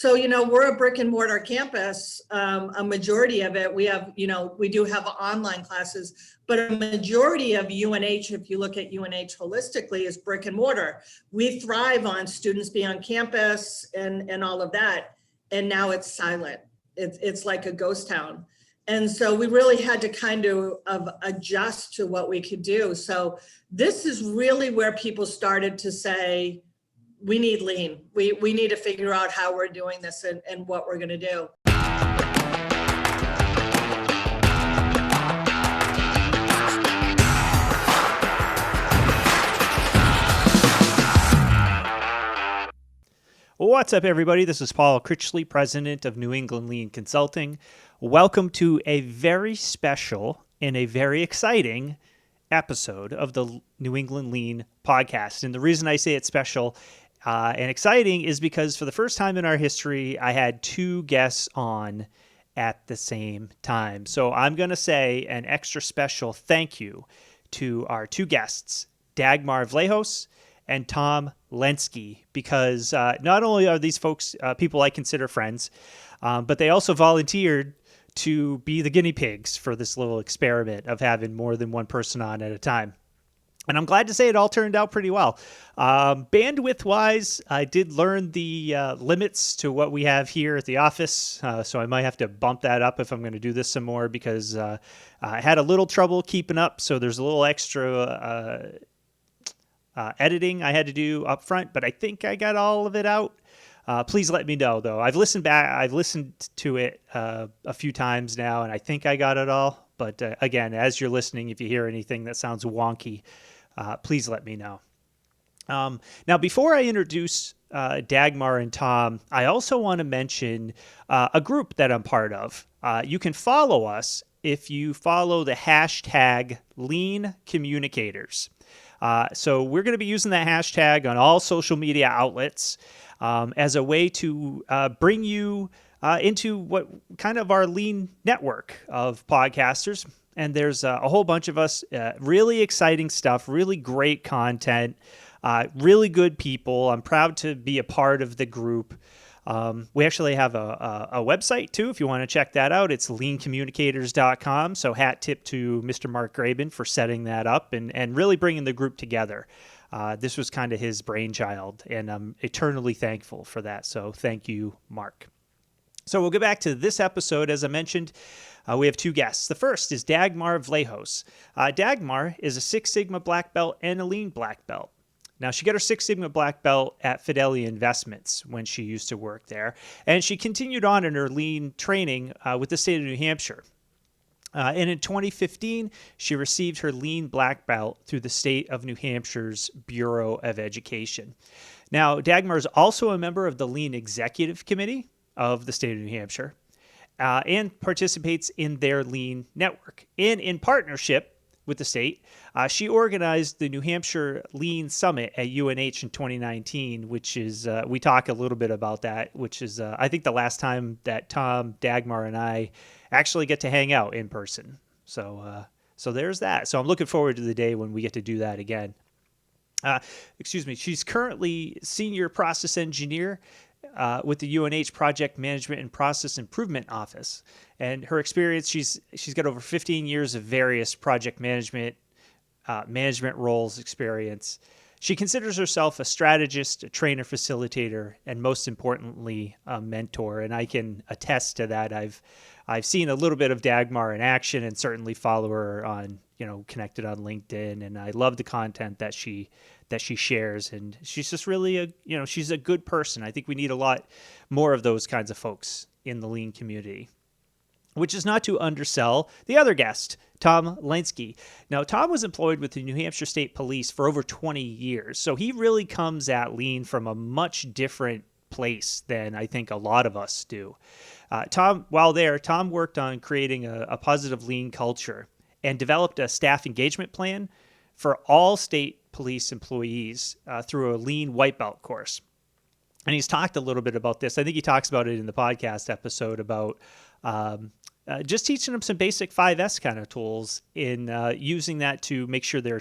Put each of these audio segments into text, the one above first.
So, we're a brick and mortar campus. A majority of it, we have, we do have online classes, but a majority of UNH, if you look at UNH holistically, is brick and mortar. We thrive on students being on campus and all of that. And now it's silent. It's like a ghost town. And so we really had to kind of adjust to what we could do. So this is really where people started to say, we need lean. We need to figure out how we're doing this and what we're going to do. What's up, everybody? This is Paul Critchley, president of New England Lean Consulting. Welcome to a very special and a very exciting episode of the New England Lean podcast. And the reason I say it's special and exciting is because for the first time in our history, I had two guests on at the same time. So I'm going to say an extra special thank you to our two guests, Dagmar Vlahos and Tom Lencki, because not only are these folks people I consider friends, but they also volunteered to be the guinea pigs for this little experiment of having more than one person on at a time. And I'm glad to say it all turned out pretty well. Bandwidth-wise, I did learn the limits to what we have here at the office, so I might have to bump that up if I'm going to do this some more, because I had a little trouble keeping up, so there's a little extra editing I had to do up front, but I think I got all of it out. Please let me know, though. I've listened to it a few times now, and I think I got it all. But again, as you're listening, if you hear anything that sounds wonky, please let me know. Now, before I introduce Dagmar and Tom, I also want to mention a group that I'm part of. You can follow us if you follow the hashtag Lean Communicators. So we're going to be using that hashtag on all social media outlets as a way to bring you into what kind of our lean network of podcasters. And there's a whole bunch of us, really exciting stuff, really great content, really good people. I'm proud to be a part of the group. We actually have a website, too, if you want to check that out. It's leancommunicators.com. So hat tip to Mr. Mark Graben for setting that up and really bringing the group together. This was kind of his brainchild, and I'm eternally thankful for that. So thank you, Mark. So we'll get back to this episode. As I mentioned, we have two guests. The first is Dagmar Vlahos. Dagmar is a Six Sigma black belt and a lean black belt. Now, she got her Six Sigma black belt at Fidelity Investments when she used to work there, and she continued on in her lean training with the State of New Hampshire. And in 2015, she received her lean black belt through the State of New Hampshire's Bureau of Education. Now, Dagmar is also a member of the Lean Executive Committee of the State of New Hampshire and participates in their lean network. And in partnership with the state, she organized the New Hampshire Lean Summit at UNH in 2019, which is, we talk a little bit about that, which is, I think, the last time that Tom, Dagmar, and I actually get to hang out in person. So there's that. So I'm looking forward to the day when we get to do that again. She's currently senior process engineer with the UNH Project Management and Process Improvement Office. And her experience, she's got over 15 years of various project management roles experience. She considers herself a strategist, a trainer, facilitator, and most importantly, a mentor. And I can attest to that. I've seen a little bit of Dagmar in action and certainly follow her on, connected on LinkedIn. And I love the content that she shares. And she's just really she's a good person. I think we need a lot more of those kinds of folks in the lean community, which is not to undersell the other guest, Tom Lencki. Now, Tom was employed with the New Hampshire State Police for over 20 years, so he really comes at lean from a much different place than I think a lot of us do. Tom worked on creating a positive lean culture and developed a staff engagement plan for all state police employees through a lean white belt course. And he's talked a little bit about this. I think he talks about it in the podcast episode about just teaching them some basic 5S kind of tools in using that to make sure they're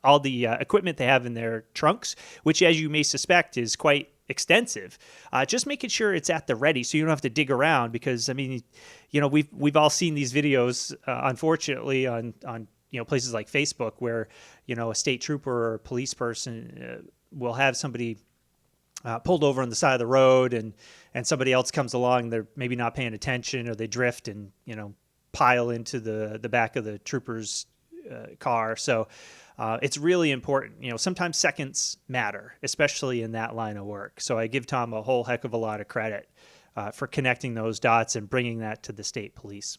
all the equipment they have in their trunks, which, as you may suspect, is quite extensive. Just making sure it's at the ready so you don't have to dig around, because I mean, we've all seen these videos, unfortunately, on places like Facebook, where a state trooper or a police person will have somebody pulled over on the side of the road, and somebody else comes along, they're maybe not paying attention, or they drift and pile into the back of the trooper's car. So it's really important. Sometimes seconds matter, especially in that line of work. So I give Tom a whole heck of a lot of credit for connecting those dots and bringing that to the state police.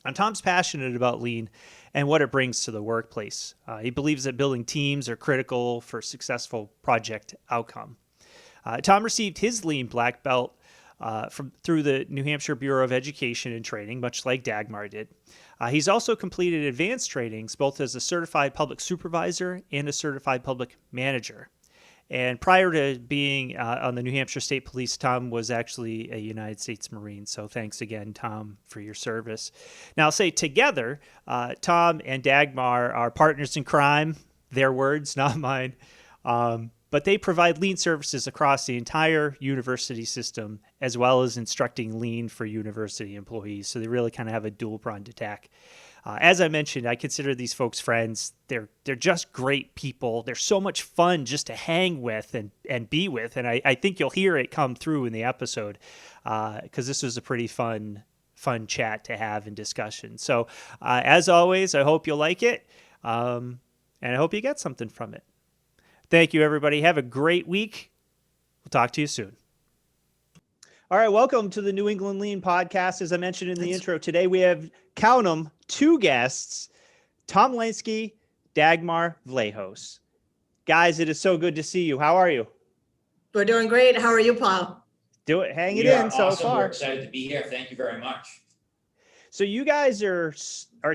And Tom's passionate about lean and what it brings to the workplace. He believes that building teams are critical for successful project outcome. Tom received his lean black belt through the New Hampshire Bureau of Education and Training, much like Dagmar did. He's also completed advanced trainings, both as a certified public supervisor and a certified public manager. And prior to being on the New Hampshire State Police, Tom was actually a United States Marine. So thanks again, Tom, for your service. Now, I'll say together, Tom and Dagmar are partners in crime, their words, not mine. But they provide lean services across the entire university system, as well as instructing lean for university employees. So they really kind of have a dual-pronged attack. As I mentioned, I consider these folks friends. They're just great people. They're so much fun just to hang with and be with. And I think you'll hear it come through in the episode, because this was a pretty fun chat to have and discussion. So as always, I hope you'll like it, and I hope you get something from it. Thank you, everybody. Have a great week. We'll talk to you soon. All right, welcome to the New England Lean Podcast. As I mentioned in the intro, today we have, count them, 2 guests, Tom Lencki, Dagmar Vlahos. Guys, it is so good to see you. How are you? We're doing great. How are you, Paul? Hang it in so awesome. far. We're excited to be here. Thank you very much. So you guys are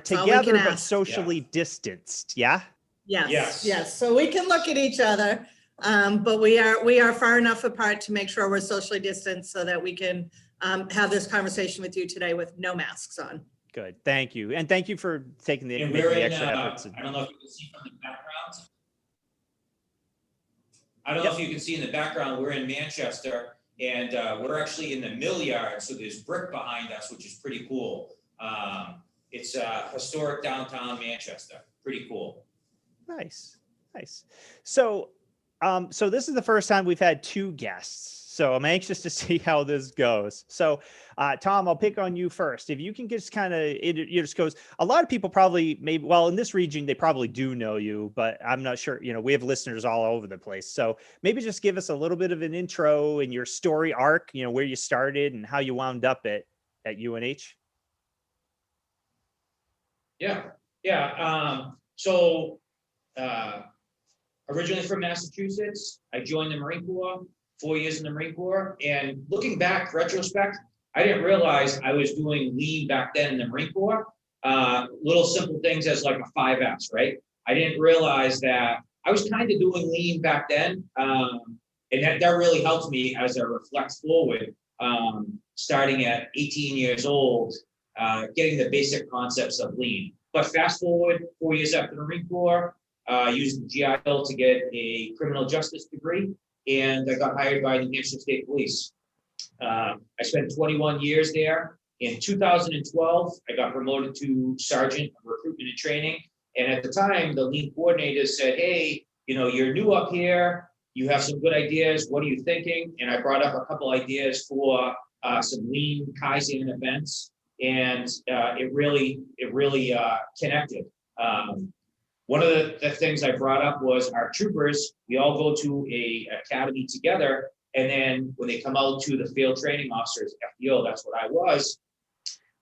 together but socially distanced, yeah? Yes. So we can look at each other, but we are far enough apart to make sure we're socially distanced so that we can have this conversation with you today with no masks on. Good. Thank you. And thank you for taking the extra efforts. I don't know if you can see from the background. I don't know if you can see in the background, we're in Manchester, and we're actually in the mill yard. So there's brick behind us, which is pretty cool. It's historic downtown Manchester. Pretty cool. Nice. So this is the first time we've had 2 guests. So I'm anxious to see how this goes. So, Tom, I'll pick on you first. If you can just kind of, just goes, a lot of people probably in this region, they probably do know you, but I'm not sure, we have listeners all over the place. So maybe just give us a little bit of an intro and your story arc, where you started and how you wound up at UNH. Yeah. Originally from Massachusetts, I joined the Marine Corps, 4 years in the Marine Corps. And looking back, retrospect, I didn't realize I was doing lean back then in the Marine Corps. Little simple things as like a 5S, right? I didn't realize that I was kind of doing lean back then. And that really helped me as I reflect forward, starting at 18 years old, getting the basic concepts of lean. But fast forward 4 years after the Marine Corps, used the GI Bill to get a criminal justice degree, and I got hired by the New Hampshire State Police. I spent 21 years there. In 2012, I got promoted to sergeant of recruitment and training. And at the time, the lean coordinator said, hey, you're new up here. You have some good ideas. What are you thinking? And I brought up a couple ideas for some lean Kaizen events. And it really connected. One of the things I brought up was our troopers, we all go to a academy together. And then when they come out to the field training officers, FDO, that's what I was,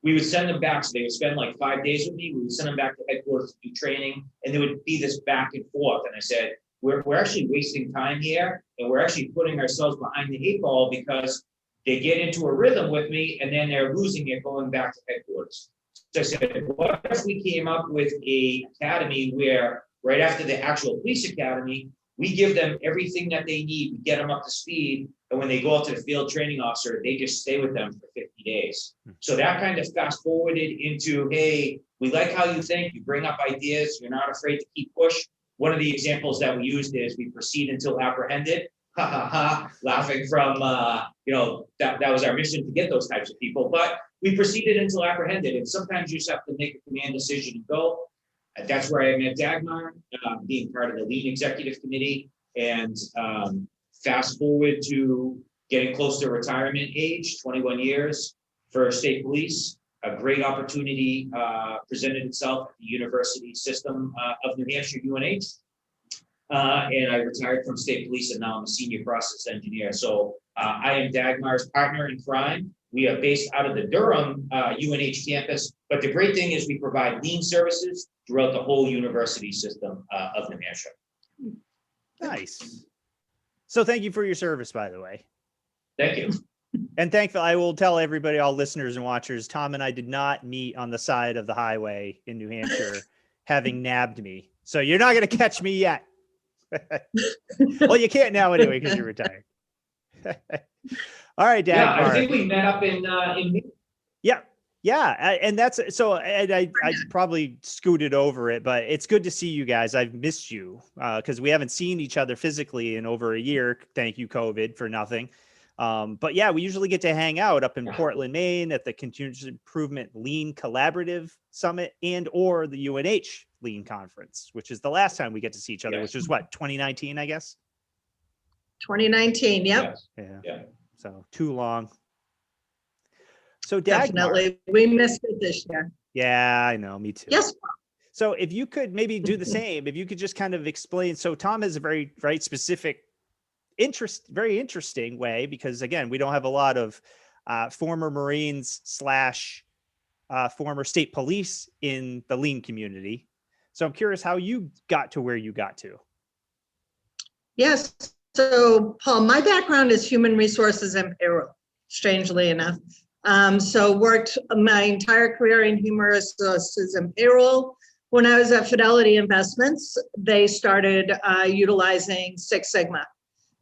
we would send them back. So they would spend like 5 days with me. We would send them back to headquarters to do training. And there would be this back and forth. And I said, we're actually wasting time here. And we're actually putting ourselves behind the 8 ball, because they get into a rhythm with me and then they're losing it going back to headquarters. So I said, what if we came up with a academy where right after the actual police academy, we give them everything that they need, we get them up to speed. And when they go out to the field training officer, they just stay with them for 50 days. So that kind of fast forwarded into, hey, we like how you think, you bring up ideas, you're not afraid to keep push. One of the examples that we used is we proceed until apprehended. ha ha ha, laughing from, that was our mission to get those types of people. But we proceeded until apprehended. And sometimes you just have to make a command decision and go. And that's where I met Dagmar, being part of the Lean Executive Committee. And fast forward to getting close to retirement age, 21 years for state police. A great opportunity presented itself at the university system of New Hampshire, UNH. And I retired from state police, and now I'm a senior process engineer. So I am Dagmar's partner in crime. We are based out of the Durham UNH campus, but the great thing is we provide Lean services throughout the whole university system of New Hampshire. Nice. So thank you for your service, by the way. Thank you. And thankfully, I will tell everybody, all listeners and watchers, Tom and I did not meet on the side of the highway in New Hampshire, having nabbed me. So you're not going to catch me yet. Well, you can't now anyway, because you're retired. All right, Dagmar. Yeah, I think we met up in Yeah. And that's so, and I probably scooted over it, but it's good to see you guys. I've missed you because we haven't seen each other physically in over a year. Thank you, COVID, for nothing. But yeah, we usually get to hang out up in Portland, Maine at the Continuous Improvement Lean Collaborative Summit and or the UNH Lean Conference, which is the last time we get to see each other, which is what, 2019, I guess? 2019, yep. Yeah. So too long. So Dagmar, Definitely. We missed it this year. yeah, I know, me too. Yes. So if you could maybe do the same, if you could just kind of explain. So Tom has a very specific very interesting way, because again, we don't have a lot of former Marines / former state police in the Lean community. So I'm curious how you got to where you got to. Yes. So Paul, my background is human resources and payroll, strangely enough. So worked my entire career in human resources and payroll. When I was at Fidelity Investments, they started utilizing Six Sigma.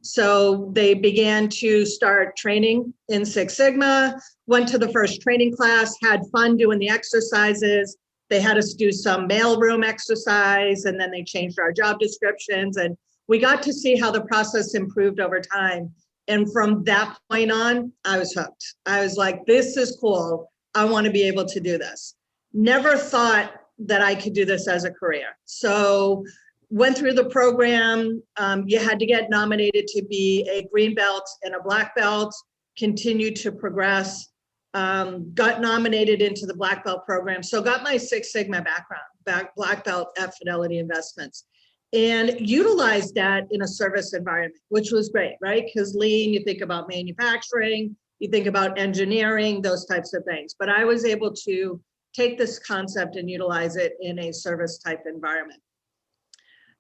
So they began to start training in Six Sigma, went to the first training class, had fun doing the exercises. They had us do some mailroom exercise, and then they changed our job descriptions. And we got to see how the process improved over time. And from that point on, I was hooked. I was like, this is cool. I want to be able to do this. Never thought that I could do this as a career. So went through the program. You had to get nominated to be a green belt and a black belt, continued to progress, got nominated into the black belt program. So got my Six Sigma background, black belt at Fidelity Investments, and utilized that in a service environment, which was great, right? Because Lean, you think about manufacturing, you think about engineering, those types of things. But I was able to take this concept and utilize it in a service type environment.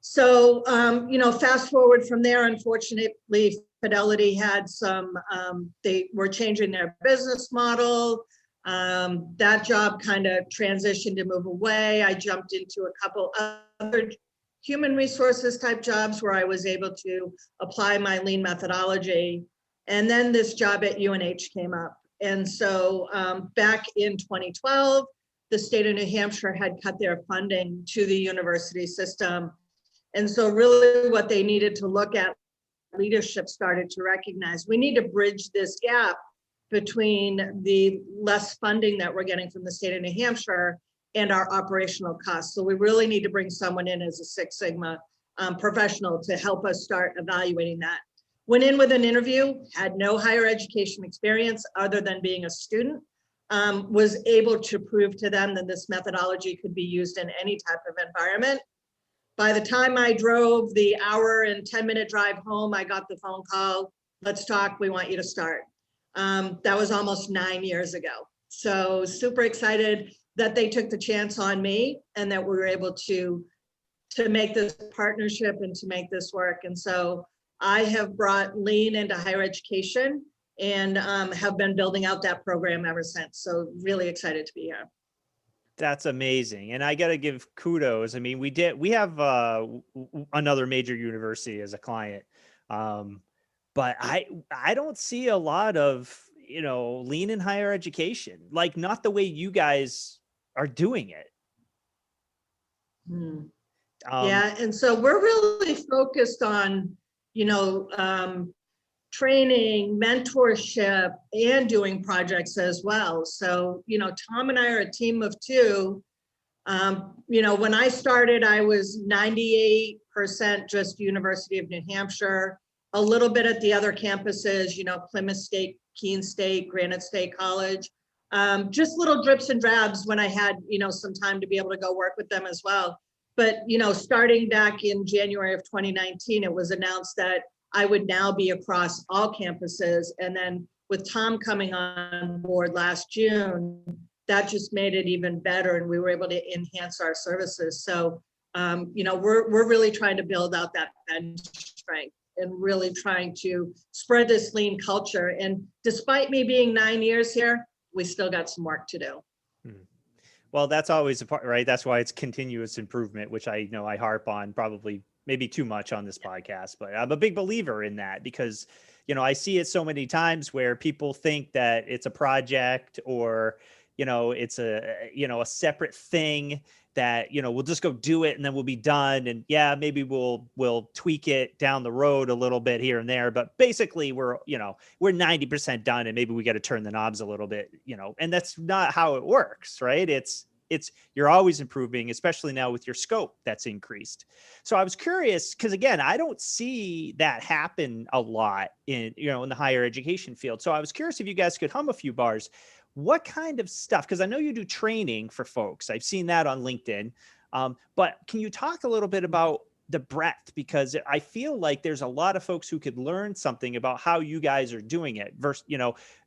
So, fast forward from there, unfortunately, Fidelity had some, they were changing their business model. That job kind of transitioned to move away. I jumped into a couple other human resources type jobs where I was able to apply my Lean methodology. And then this job at UNH came up. And so back in 2012, the state of New Hampshire had cut their funding to the university system. And so really what they needed to look at, leadership started to recognize, we need to bridge this gap between the less funding that we're getting from the state of New Hampshire and our operational costs. So we really need to bring someone in as a Six Sigma professional to help us start evaluating that. Went in with an interview, had no higher education experience other than being a student, was able to prove to them that this methodology could be used in any type of environment. By the time I drove the hour and 10-minute drive home, I got the phone call, let's talk, we want you to start. That was almost 9 years ago. So super excited that they took the chance on me and that we were able to make this partnership and to make this work. And so I have brought Lean into higher education and have been building out that program ever since. So really excited to be here. That's amazing. And I got to give kudos. I mean, we have another major university as a client. But I don't see a lot of, Lean in higher education, like not the way you guys are doing it. Yeah. And so we're really focused on training, mentorship, and doing projects as well. So, Tom and I are a team of two. When I started, I was 98% just University of New Hampshire, a little bit at the other campuses, Plymouth State, Keene State, Granite State College. Just little drips and drabs when I had, some time to be able to go work with them as well. But, starting back in January of 2019, it was announced that I would now be across all campuses. And then with Tom coming on board last June, that just made it even better, and we were able to enhance our services. So, we're really trying to build out that bench strength and really trying to spread this lean culture. And despite me being 9 years here, we still got some work to do. Well, that's always a part, right? That's why it's continuous improvement, which I know I harp on probably maybe too much on this podcast, but I'm a big believer in that because, I see it so many times where people think that it's a project or, it's a separate thing that, we'll just go do it and then we'll be done. And yeah, maybe we'll tweak it down the road a little bit here and there, but basically we're 90% done and maybe we got to turn the knobs a little bit, and that's not how it works, right? It's you're always improving, especially now with your scope that's increased. So I was curious, because again, I don't see that happen a lot in the higher education field. So I was curious if you guys could hum a few bars. What kind of stuff? Because I know you do training for folks. I've seen that on LinkedIn. But can you talk a little bit about the breadth? Because I feel like there's a lot of folks who could learn something about how you guys are doing it versus,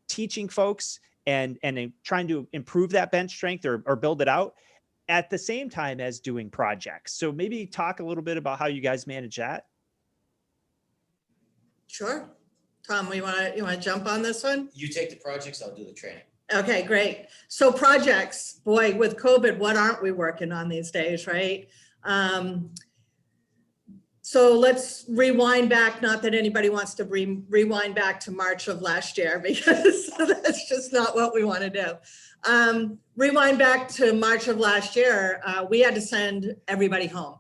teaching folks and trying to improve that bench strength or build it out at the same time as doing projects. So maybe talk a little bit about how you guys manage that. Sure. Tom, you want to jump on this one? You take the projects, I'll do the training. Okay, great. So projects, boy, with COVID, what aren't we working on these days, right? So let's rewind back, not that anybody wants to rewind back to March of last year, because that's just not what we want to do. Rewind back to March of last year, we had to send everybody home.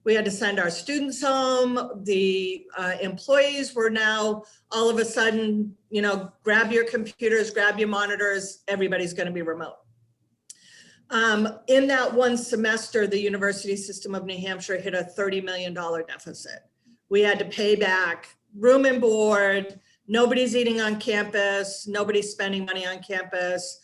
We had to send our students home. The employees were now all of a sudden, grab your computers, grab your monitors, everybody's going to be remote. In that one semester, the University System of New Hampshire hit a $30 million deficit. We had to pay back room and board. Nobody's eating on campus. Nobody's spending money on campus.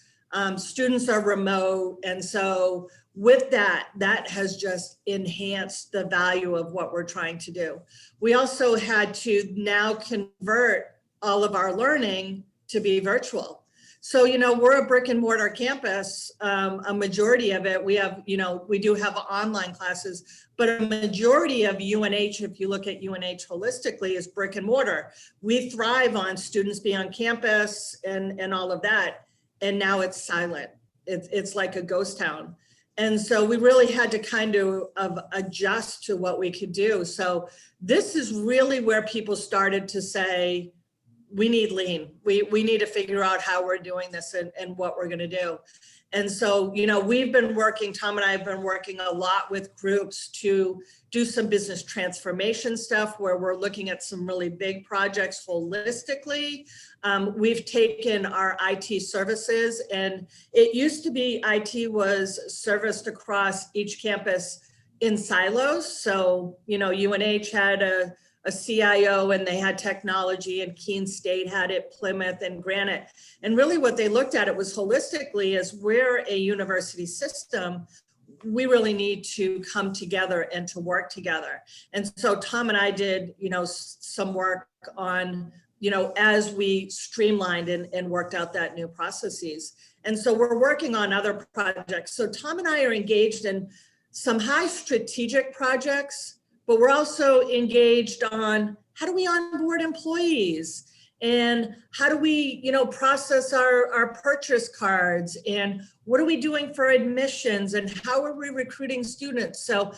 Students are remote. And so with that has just enhanced the value of what we're trying to do. We also had to now convert all of our learning to be virtual. So, we're a brick and mortar campus. A majority of it, we do have online classes, but a majority of UNH, if you look at UNH holistically, is brick and mortar. We thrive on students being on campus and all of that. And now it's silent. It's like a ghost town. And so we really had to kind of adjust to what we could do. So this is really where people started to say, we need lean. We need to figure out how we're doing this and what we're going to do. And so, we've been working, Tom and I have been working a lot with groups to do some business transformation stuff where we're looking at some really big projects holistically. We've taken our IT services, and it used to be IT was serviced across each campus in silos. So, UNH had a CIO and they had technology, and Keene State had it, Plymouth and Granite. And really what they looked at it was holistically, as we're a university system, we really need to come together and to work together. And so Tom and I did, some work on, as we streamlined and worked out that new processes. And so we're working on other projects. So Tom and I are engaged in some high strategic projects, but we're also engaged on how do we onboard employees and how do we, process our purchase cards, and what are we doing for admissions and how are we recruiting students? So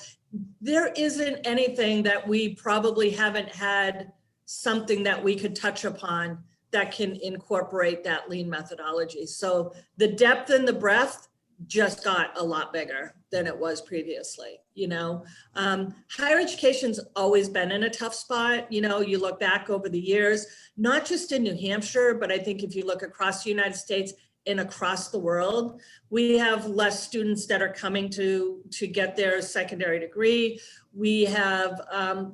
there isn't anything that we probably haven't had something that we could touch upon that can incorporate that lean methodology. So the depth and the breadth, just got a lot bigger than it was previously. Higher education's always been in a tough spot. You look back over the years, not just in New Hampshire, but I think if you look across the United States and across the world, we have less students that are coming to get their secondary degree. We have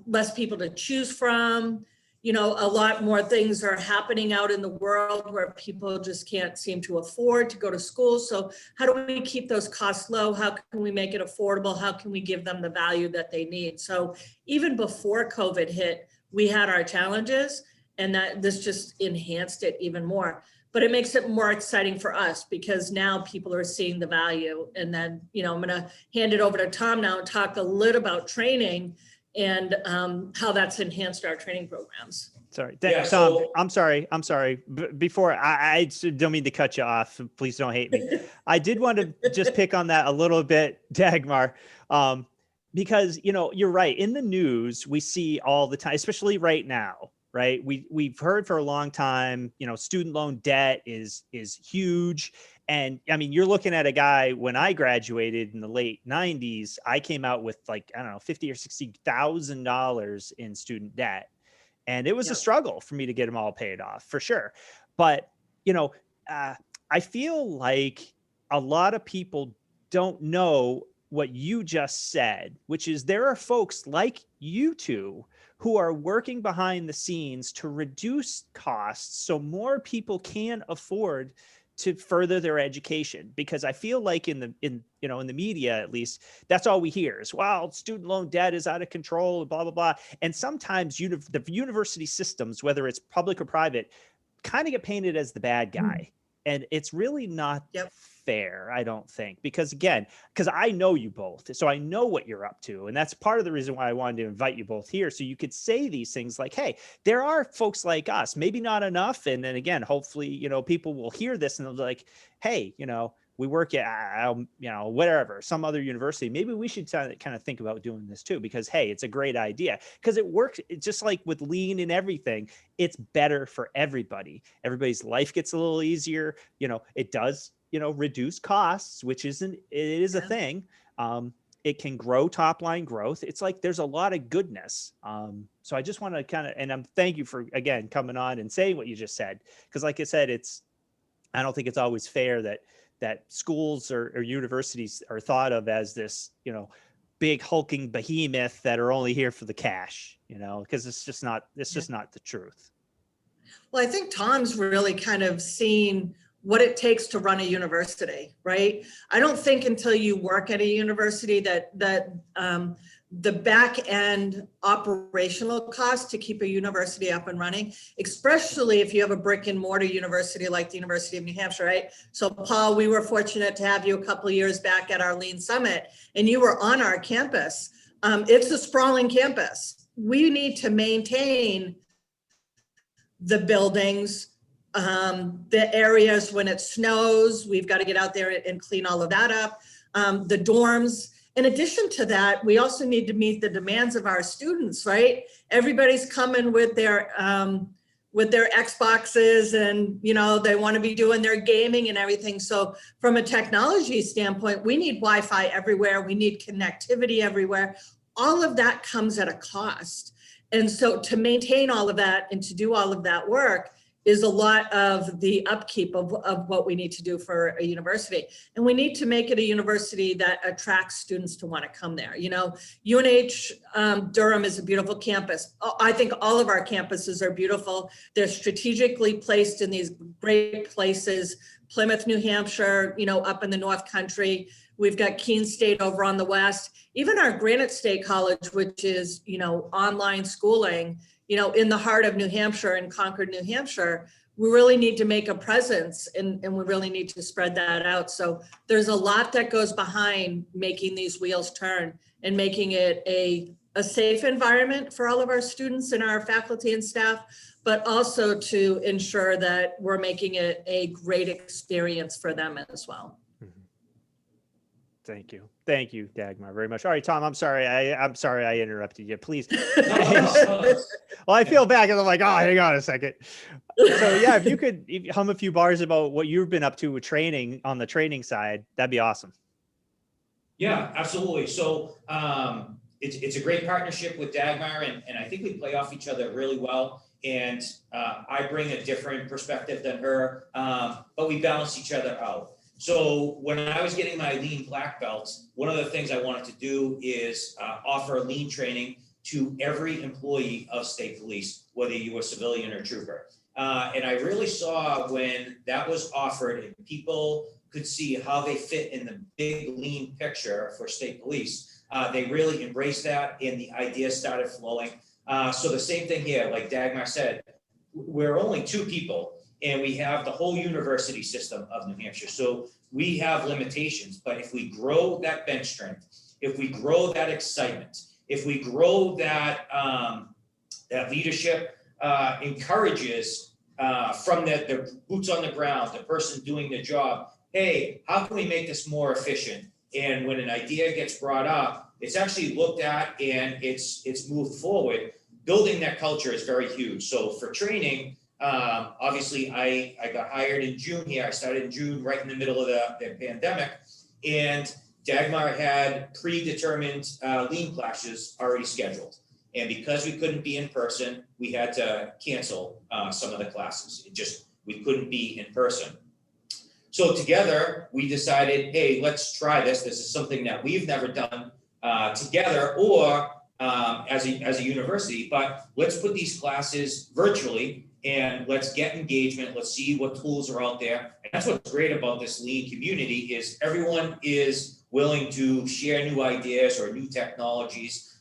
less people to choose from. A lot more things are happening out in the world where people just can't seem to afford to go to school. So how do we keep those costs low? How can we make it affordable? How can we give them the value that they need? So even before COVID hit, we had our challenges, and that this just enhanced it even more. But it makes it more exciting for us because now people are seeing the value. And then, I'm going to hand it over to Tom now and talk a little about training and how that's enhanced our training programs. Sorry, Yeah, Tom, so- I'm sorry. Before I don't mean to cut you off. Please don't hate me. I did want to just pick on that a little bit, Dagmar, because, you're right. In the news, we see all the time, especially right now. Right. We've heard for a long time, student loan debt is huge. And I mean, you're looking at a guy, when I graduated in the late 90s, I came out with like, I don't know, $50,000 or $60,000 in student debt. And it was a struggle for me to get them all paid off, for sure. But, I feel like a lot of people don't know what you just said, which is there are folks like you two who are working behind the scenes to reduce costs so more people can afford to further their education. Because I feel like in the media, at least, that's all we hear is, well, student loan debt is out of control, blah, blah, blah. And sometimes the university systems, whether it's public or private, kind of get painted as the bad guy. And it's really not fair, I don't think, because I know you both. So I know what you're up to. And that's part of the reason why I wanted to invite you both here. So you could say these things like, hey, there are folks like us, maybe not enough. And then again, hopefully, people will hear this and they'll be like, hey, we work at, whatever, some other university. Maybe we should kind of think about doing this too, because, hey, it's a great idea because it works. It's just like with lean and everything, it's better for everybody. Everybody's life gets a little easier. It does, reduce costs, which is a thing. It can grow top line growth. It's like, there's a lot of goodness. So I just want to and thank you for, again, coming on and saying what you just said. Cause like I said, I don't think it's always fair that schools or universities are thought of as this, big hulking behemoth that are only here for the cash, because it's just not the truth. Well, I think Tom's really kind of seen what it takes to run a university, right? I don't think until you work at a university that the back end operational cost to keep a university up and running, especially if you have a brick and mortar university like the University of New Hampshire, right? So Paul, we were fortunate to have you a couple of years back at our Lean Summit, and you were on our campus. It's a sprawling campus. We need to maintain the buildings, the areas when it snows, we've got to get out there and clean all of that up, the dorms. In addition to that, we also need to meet the demands of our students, right? Everybody's coming with their Xboxes and, they want to be doing their gaming and everything. So from a technology standpoint, we need Wi-Fi everywhere. We need connectivity everywhere. All of that comes at a cost. And so to maintain all of that and to do all of that work is a lot of the upkeep of what we need to do for a university. And we need to make it a university that attracts students to want to come there. UNH Durham is a beautiful campus. I think all of our campuses are beautiful. They're strategically placed in these great places. Plymouth, New Hampshire, up in the North Country. We've got Keene State over on the west. Even our Granite State College, which is, online schooling, in the heart of New Hampshire and Concord, New Hampshire, we really need to make a presence and we really need to spread that out. So there's a lot that goes behind making these wheels turn and making it a safe environment for all of our students and our faculty and staff, but also to ensure that we're making it a great experience for them as well. Thank you, Dagmar, very much. All right, Tom, I'm sorry I interrupted you. Please. No. Well, I feel bad because I'm like, oh, hang on a second. So yeah, if you could hum a few bars about what you've been up to with training on the training side, that'd be awesome. Yeah, absolutely. So it's a great partnership with Dagmar, and I think we play off each other really well. And I bring a different perspective than her, but we balance each other out. So when I was getting my lean black belt, one of the things I wanted to do is offer lean training to every employee of state police, whether you were civilian or trooper. And I really saw when that was offered and people could see how they fit in the big lean picture for state police. They really embraced that and the ideas started flowing. So the same thing here, like Dagmar said, we're only 2 people and we have the whole university system of New Hampshire. So we have limitations, but if we grow that bench strength, if we grow that excitement, if we grow that, that leadership encourages from the boots on the ground, the person doing the job, hey, how can we make this more efficient? And when an idea gets brought up, it's actually looked at and it's moved forward. Building that culture is very huge. So for training, obviously I got hired in June here. I started in June, right in the middle of the pandemic. And Dagmar had predetermined lean classes already scheduled. And because we couldn't be in person, we had to cancel some of the classes. We couldn't be in person. So together we decided, hey, let's try this. This is something that we've never done together or as a university, but let's put these classes virtually and let's get engagement. Let's see what tools are out there. And that's what's great about this lean community is everyone is willing to share new ideas or new technologies.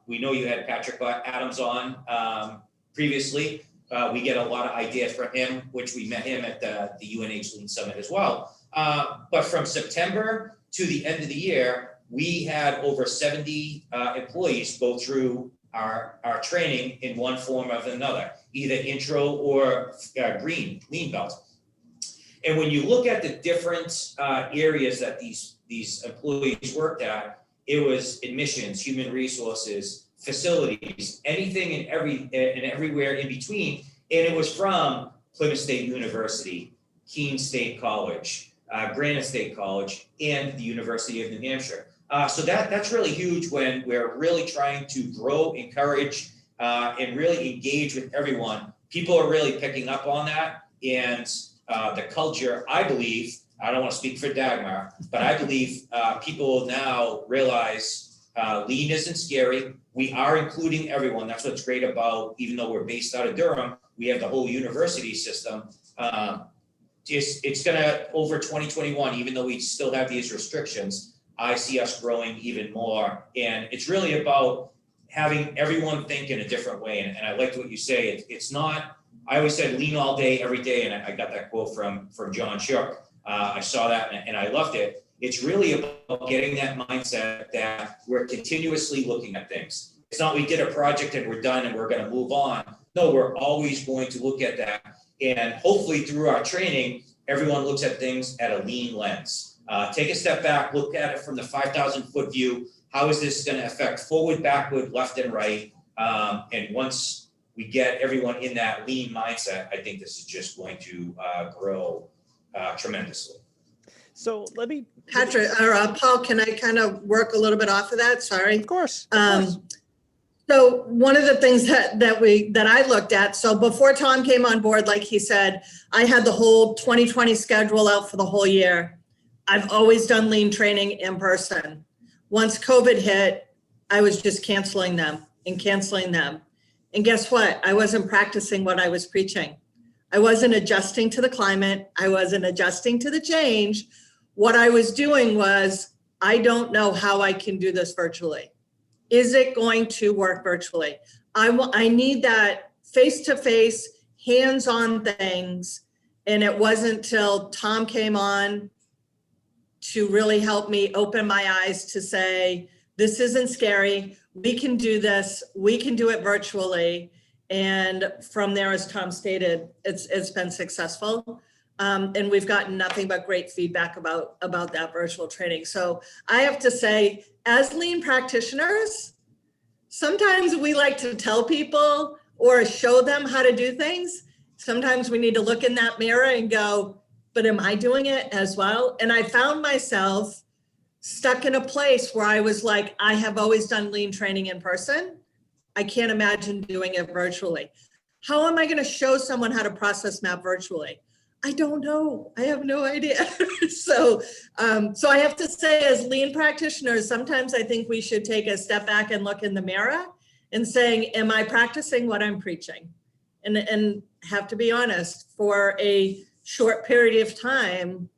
We know you had Patrick Adams on previously. We get a lot of ideas from him, which we met him at the UNH Lean Summit as well. But from September to the end of the year, we had over 70 employees go through our training in one form or another, either intro or green lean belt. And when you look at the different areas that these employees worked at, it was admissions, human resources, facilities, anything and everywhere in between. And it was from Plymouth State University, Keene State College, Granite State College, and the University of New Hampshire. So that's really huge when we're really trying to grow, encourage, and really engage with everyone. People are really picking up on that. And the culture, I believe, I don't want to speak for Dagmar, but I believe people now realize lean isn't scary. We are including everyone. That's what's great about, even though we're based out of Durham, we have the whole university system. It's gonna, over 2021, even though we still have these restrictions, I see us growing even more. And it's really about having everyone think in a different way. And I liked what you say. It's not, I always said lean all day, every day. And I got that quote from John Shook. I saw that and I loved it. It's really about getting that mindset that we're continuously looking at things. It's not we did a project and we're done and we're going to move on. No, we're always going to look at that. And hopefully through our training, everyone looks at things at a lean lens. Take a step back, look at it from the 5,000-foot view. How is this going to affect forward, backward, left, and right? And once we get everyone in that lean mindset, I think this is just going to grow tremendously. So let me, Patrick, or Paul, can I kind of work a little bit off of that? Sorry. of course. Of course. So one of the things that I looked at, so before Tom came on board, like he said, I had the whole 2020 schedule out for the whole year. I've always done lean training in person. Once COVID hit, I was just canceling them. And guess what? I wasn't practicing what I was preaching. I wasn't adjusting to the climate. I wasn't adjusting to the change. What I was doing was, I don't know how I can do this virtually. Is it going to work virtually? I need that face-to-face, hands-on things. And it wasn't till Tom came on to really help me open my eyes to say, this isn't scary. We can do this. We can do it virtually. And from there, as Tom stated, it's been successful. And we've gotten nothing but great feedback about that virtual training. So I have to say, as lean practitioners, sometimes we like to tell people or show them how to do things. Sometimes we need to look in that mirror and go, but am I doing it as well? And I found myself stuck in a place where I was like, I have always done lean training in person. I can't imagine doing it virtually. How am I going to show someone how to process map virtually? I don't know. I have no idea. So I have to say, as lean practitioners, sometimes I think we should take a step back and look in the mirror and saying, am I practicing what I'm preaching? And have to be honest, for a short period of time,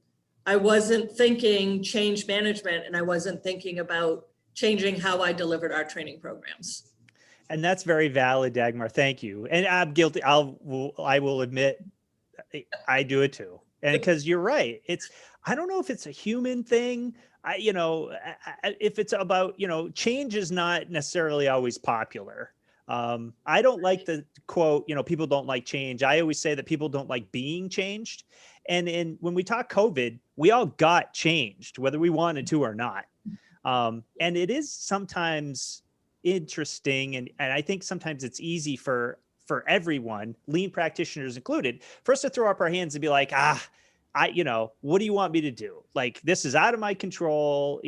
I wasn't thinking change management, and I wasn't thinking about changing how I delivered our training programs. And that's very valid, Dagmar. Thank you. And I'm guilty. I will admit, I do it too. And because you're right, I don't know if it's a human thing. If it's about, change is not necessarily always popular. I don't like the quote, people don't like change. I always say that people don't like being changed. And when we talk COVID, we all got changed, whether we wanted to or not. And it is sometimes interesting. And I think sometimes it's easy for everyone, lean practitioners included, for us to throw up our hands and be like, what do you want me to do? Like, this is out of my control,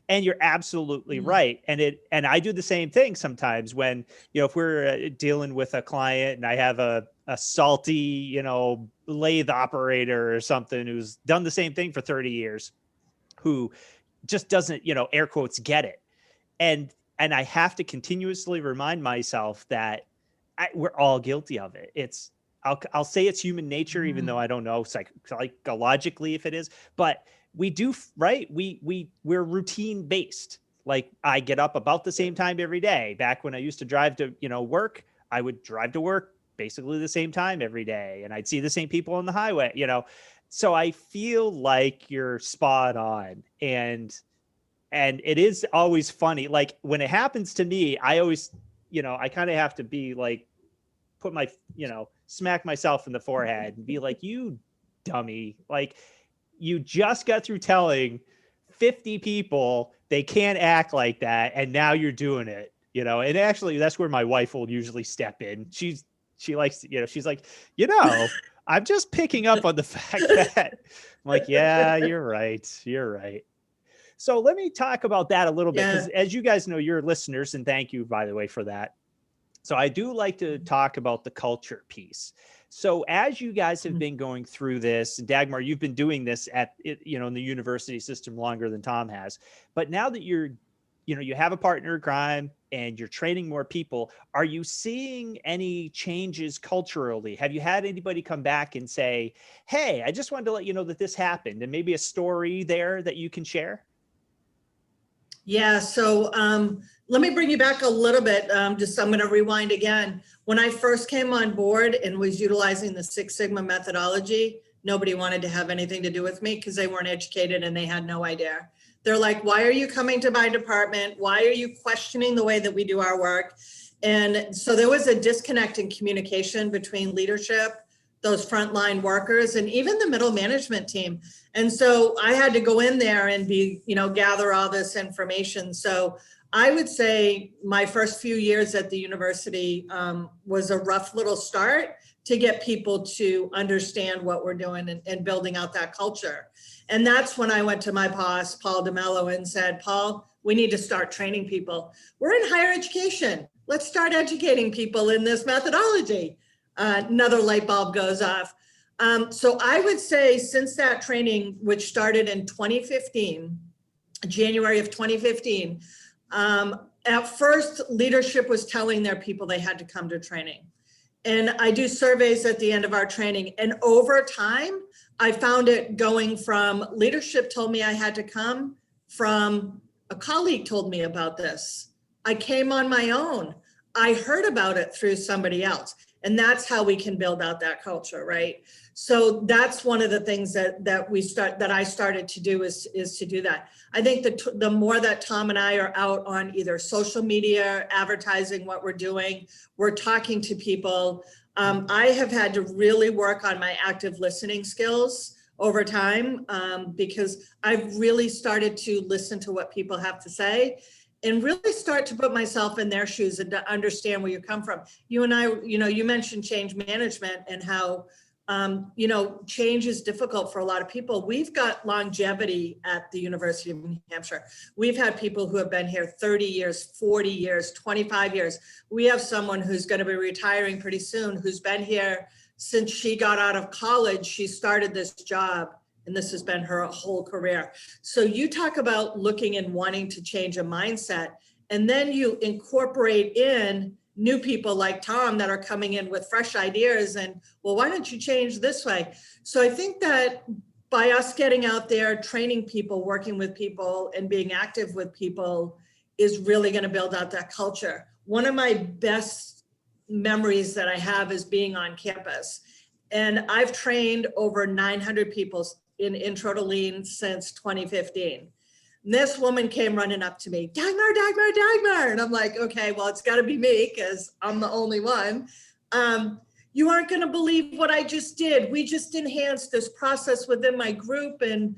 and you're absolutely right. And I do the same thing sometimes when, if we're dealing with a client and I have a salty, lathe operator or something who's done the same thing for 30 years, who just doesn't, air quotes, get it. And I have to continuously remind myself that we're all guilty of it. I'll say it's human nature, even though I don't know psychologically if it is, but we do, right? We're routine based. Like, I get up about the same time every day. Back when I used to drive to, work, I would drive to work basically the same time every day. And I'd see the same people on the highway, so I feel like you're spot on. And it is always funny. Like, when it happens to me, I always, I kind of have to be like, put my, smack myself in the forehead and be like, you dummy. Like, you just got through telling 50 people they can't act like that, and now you're doing it, and actually that's where my wife will usually step in. She likes, she's like, I'm just picking up on the fact that I'm like, yeah, you're right. So let me talk about that a little bit, because as you guys know, you're listeners, and thank you, by the way, for that. So I do like to talk about the culture piece. So as you guys have been going through this, Dagmar, you've been doing this in the university system longer than Tom has, but now that you have a partner in crime and you're training more people, are you seeing any changes culturally? Have you had anybody come back and say, hey, I just wanted to let you know that this happened, and maybe a story there that you can share? Yeah, so let me bring you back a little bit. I'm going to rewind again. When I first came on board and was utilizing the Six Sigma methodology, nobody wanted to have anything to do with me because they weren't educated and they had no idea. They're like, why are you coming to my department? Why are you questioning the way that we do our work? And so there was a disconnect in communication between leadership, those frontline workers, and even the middle management team. And so I had to go in there and gather all this information. So I would say my first few years at the university was a rough little start to get people to understand what we're doing and building out that culture. And that's when I went to my boss, Paul DeMello, and said, Paul, we need to start training people. We're in higher education. Let's start educating people in this methodology. Another light bulb goes off. So I would say since that training, which started in 2015, January of 2015, at first leadership was telling their people they had to come to training. And I do surveys at the end of our training. And over time, I found it going from leadership told me I had to come, from a colleague told me about this. I came on my own. I heard about it through somebody else. And that's how we can build out that culture, right? So that's one of the things that I started to do is to do that. I think the more that Tom and I are out on either social media, advertising what we're doing, we're talking to people. I have had to really work on my active listening skills over time, because I've really started to listen to what people have to say and really start to put myself in their shoes and to understand where you come from. You and I, you mentioned change management and how, change is difficult for a lot of people. We've got longevity at the University of New Hampshire. We've had people who have been here 30 years, 40 years, 25 years. We have someone who's going to be retiring pretty soon, who's been here since she got out of college. She started this job, and this has been her whole career. So you talk about looking and wanting to change a mindset, and then you incorporate in new people like Tom that are coming in with fresh ideas and, well, why don't you change this way? So I think that by us getting out there, training people, working with people, and being active with people is really going to build out that culture. One of my best memories that I have is being on campus. And I've trained over 900 people in Intro to Lean since 2015. And this woman came running up to me, Dagmar, Dagmar, Dagmar. And I'm like, okay, well, it's got to be me because I'm the only one. You aren't going to believe what I just did. We just enhanced this process within my group. And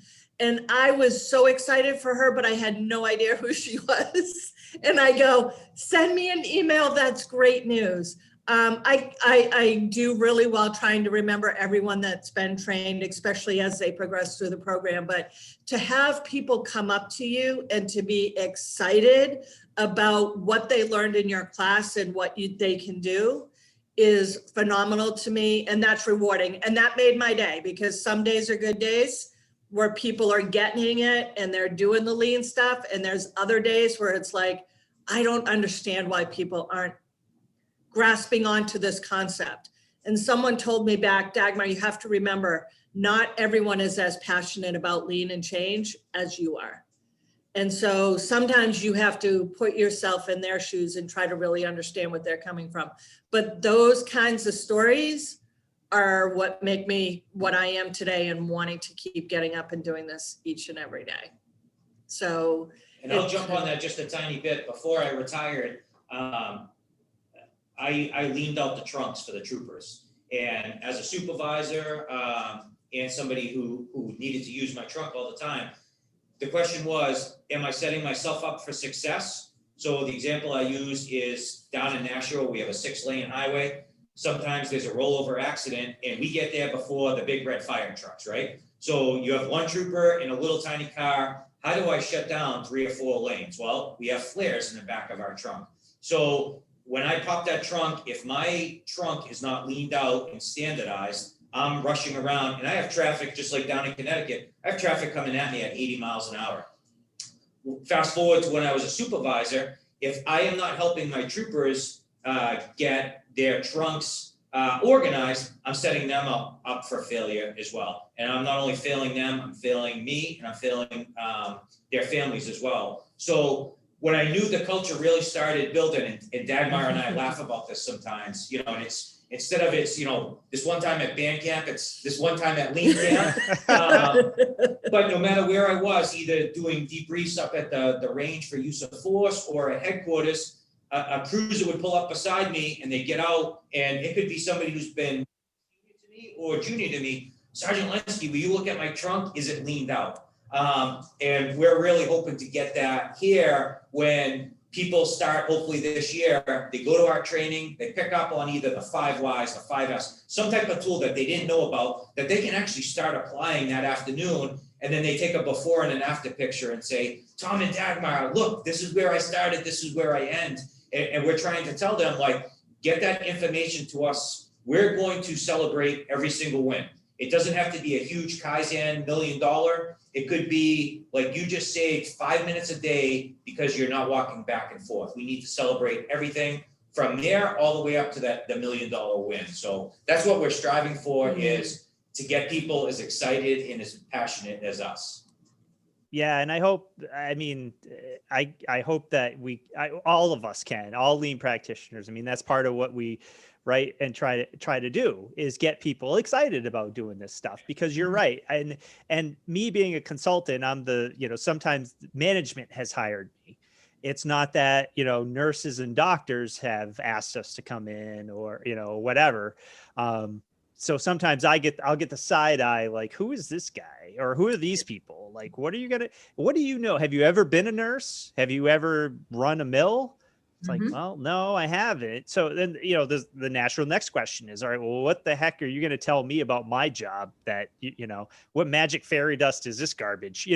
I was so excited for her, but I had no idea who she was. And I go, send me an email. That's great news. I do really well trying to remember everyone that's been trained, especially as they progress through the program. But to have people come up to you and to be excited about what they learned in your class and what they can do is phenomenal to me. And that's rewarding. And that made my day, because some days are good days where people are getting it and they're doing the lean stuff. And there's other days where it's like, I don't understand why people aren't grasping onto this concept. And someone told me back, Dagmar, you have to remember, not everyone is as passionate about lean and change as you are. And so sometimes you have to put yourself in their shoes and try to really understand what they're coming from. But those kinds of stories are what make me what I am today and wanting to keep getting up and doing this each and every day. So. And I'll jump on that just a tiny bit. Before I retired, I leaned out the trunks for the troopers. And as a supervisor and somebody who needed to use my trunk all the time, the question was, am I setting myself up for success? So the example I use is down in Nashua, we have a 6-lane highway. Sometimes there's a rollover accident and we get there before the big red fire trucks, right? So you have one trooper in a little tiny car. How do I shut down 3 or 4 lanes? Well, we have flares in the back of our trunk. So when I pop that trunk, if my trunk is not leaned out and standardized, I'm rushing around, and I have traffic just like down in Connecticut. I have traffic coming at me at 80 miles an hour. Fast forward to when I was a supervisor, if I am not helping my troopers get their trunks organized, I'm setting them up for failure as well. And I'm not only failing them, I'm failing me, and I'm failing their families as well. So when I knew the culture really started building, and Dagmar and I laugh about this sometimes, and it's, instead of it's, this one time at band camp, it's this one time at lean camp. But no matter where I was, either doing debriefs up at the range for use of force or at headquarters, a cruiser would pull up beside me and they'd get out, and it could be somebody who's been senior to me or junior to me. Sergeant Lencki, will you look at my trunk? Is it leaned out? And we're really hoping to get that here when people start, hopefully this year, they go to our training, they pick up on either the 5 Ys, the 5S, some type of tool that they didn't know about that they can actually start applying that afternoon. And then they take a before and an after picture and say, Tom and Dagmar, look, this is where I started, this is where I end. And we're trying to tell them, like, get that information to us. We're going to celebrate every single win. It doesn't have to be a huge Kaizen $1 million. It could be like you just saved 5 minutes a day because you're not walking back and forth. We need to celebrate everything from there all the way up to the $1 million win. So that's what we're striving for, is to get people as excited and as passionate as us. Yeah, and I hope, I hope that all of us can, all lean practitioners. I mean, that's part of what we right and try to do is get people excited about doing this stuff, because you're right. And me being a consultant, I'm the, sometimes management has hired me, It's not that, nurses and doctors have asked us to come in or, whatever. So sometimes I'll get the side eye, like, who is this guy? Or who are these people? Like, what do you know? Have you ever been a nurse? Have you ever run a mill? It's like, well, no, I haven't. So then, the natural next question is, all right, well, what the heck are you going to tell me about my job that, what magic fairy dust is this garbage,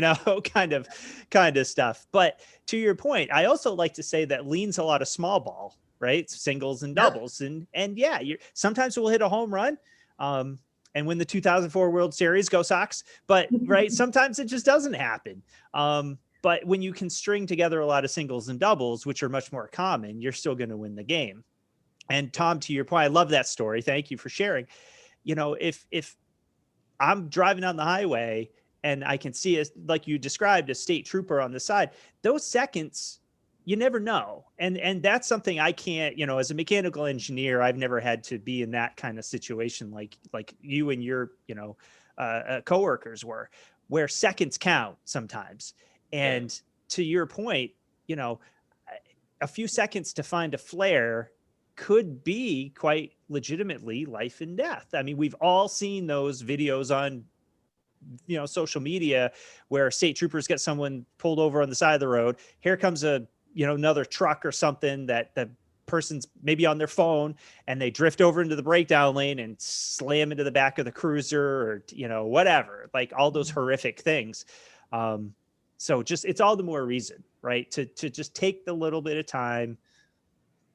kind of stuff. But to your point, I also like to say that lean's a lot of small ball, right? Singles and doubles. And yeah, sometimes we'll hit a home run and win the 2004 World Series, go Sox. But right, sometimes it just doesn't happen. But when you can string together a lot of singles and doubles, which are much more common, you're still going to win the game. And Tom, to your point, I love that story. Thank you for sharing. If I'm driving on the highway and I can see, like you described, a state trooper on the side, those seconds, you never know. And that's something I can't, as a mechanical engineer, I've never had to be in that kind of situation like you and your, coworkers were, where seconds count sometimes. And to your point, a few seconds to find a flare could be quite legitimately life and death. I mean, we've all seen those videos on, social media where state troopers get someone pulled over on the side of the road. Here comes another truck or something that the person's maybe on their phone, and they drift over into the breakdown lane and slam into the back of the cruiser or, whatever, like all those horrific things. So it's all the more reason, right? To just take the little bit of time,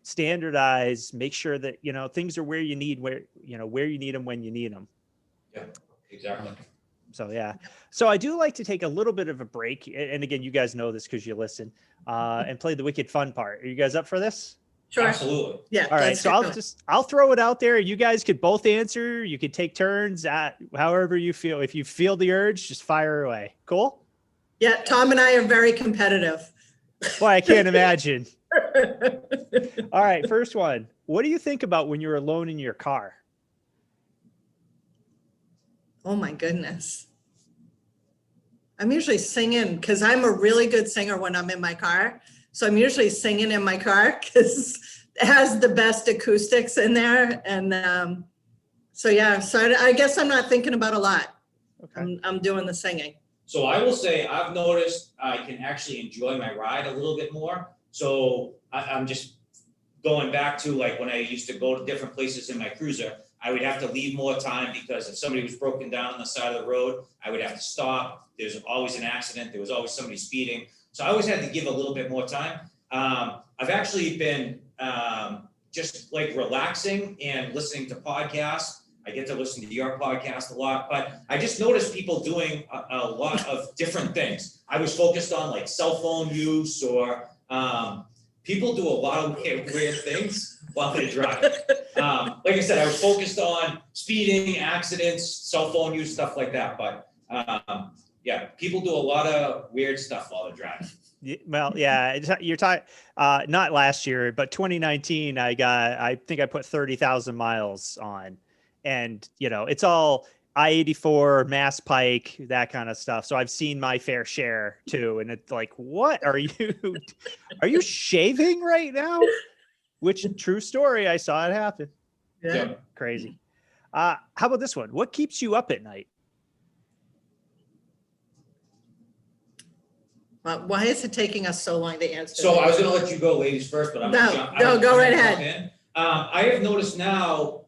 standardize, make sure that, things are where you need them when you need them. Yeah, exactly. So, yeah. So I do like to take a little bit of a break. And again, you guys know this because you listen, and play the wicked fun part. Are you guys up for this? Sure. Absolutely. Yeah. All right. So I'll throw it out there. You guys could both answer. You could take turns at however you feel. If you feel the urge, just fire away. Cool? Yeah, Tom and I are very competitive. Boy, I can't imagine. All right, first one. What do you think about when you're alone in your car? Oh my goodness. I'm usually singing because I'm a really good singer when I'm in my car. So I'm usually singing in my car because it has the best acoustics in there. And so I guess I'm not thinking about a lot. Okay. I'm doing the singing. So I will say I've noticed I can actually enjoy my ride a little bit more. So I'm just going back to like when I used to go to different places in my cruiser, I would have to leave more time because if somebody was broken down on the side of the road, I would have to stop. There's always an accident. There was always somebody speeding. So I always had to give a little bit more time. I've actually been just like relaxing and listening to podcasts. I get to listen to your podcast a lot, but I just noticed people doing a lot of different things. I was focused on like cell phone use or people do a lot of weird things while they drive. Like I said, I was focused on speeding, accidents, cell phone use, stuff like that. But yeah, people do a lot of weird stuff while they're driving. Well, yeah, you're talking, not last year, but 2019, I think I put 30,000 miles on. And, it's all I-84, Mass Pike, that kind of stuff. So I've seen my fair share too. And it's like, what are you shaving right now? Which, true story, I saw it happen. Yeah. Crazy. How about this one? What keeps you up at night? Why is it taking us so long to answer? So I was going to let you go, ladies, first, but I'm go right ahead. I have noticed now,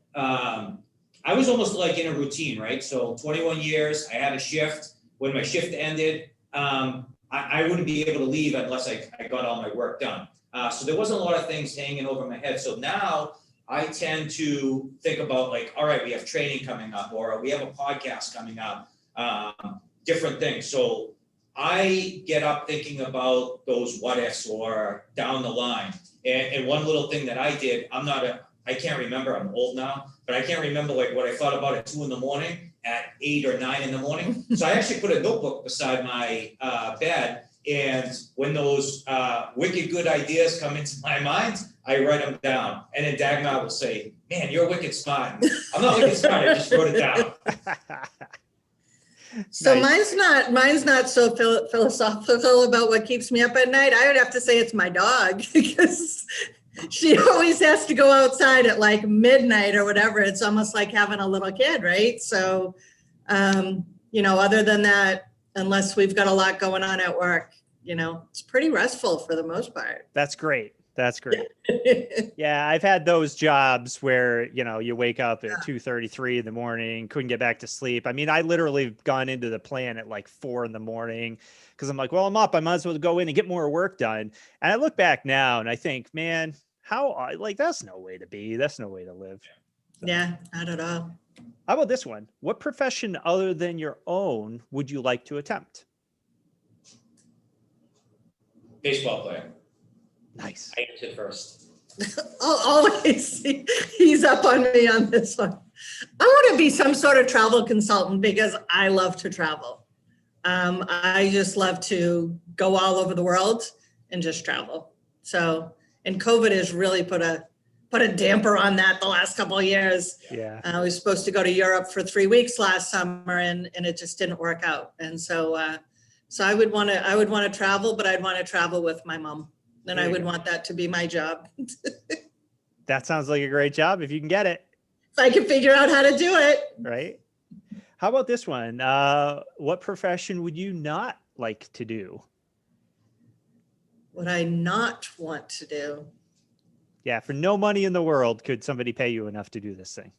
I was almost like in a routine, right? So 21 years, I had a shift. When my shift ended, I wouldn't be able to leave unless I got all my work done. So there wasn't a lot of things hanging over my head. So now I tend to think about like, all right, we have training coming up or we have a podcast coming up, different things. So I get up thinking about those what ifs or down the line. And one little thing that I did, I can't remember, I'm old now, but I can't remember like what I thought about at 2 a.m, at 8 or 9 a.m. So I actually put a notebook beside my bed. And when those wicked good ideas come into my mind, I write them down. And then Dagmar will say, man, you're wicked smart. I'm not wicked smart, I just wrote it down. So Nice. mine's not so philosophical about what keeps me up at night. I would have to say it's my dog because she always has to go outside at like midnight or whatever. It's almost like having a little kid, right? So, other than that, unless we've got a lot going on at work, it's pretty restful for the most part. That's great. That's great. Yeah, I've had those jobs where, you wake up at 2:33 in the morning, couldn't get back to sleep. I mean, I literally have gone into the plant at like 4 in the morning because I'm like, well, I'm up. I might as well go in and get more work done. And I look back now and I think, man, that's no way to be. That's no way to live. So, Yeah, not at all. how about this one? What profession other than your own would you like to attempt? Baseball player. Nice. I answered first. Always, he's up on me on this one. I want to be some sort of travel consultant because I love to travel. I just love to go all over the world and just travel. So, and COVID has really put a damper on that the last couple of years. Yeah. I was supposed to go to Europe for 3 weeks last summer and it just didn't work out. And so I would want to travel, but I'd want to travel with my mom. And I would want that to be my job. That sounds like a great job if you can get it. If I can figure out how to do it. Right. How about this one? What profession would you not like to do? What I not want to do. Yeah, for no money in the world, could somebody pay you enough to do this thing?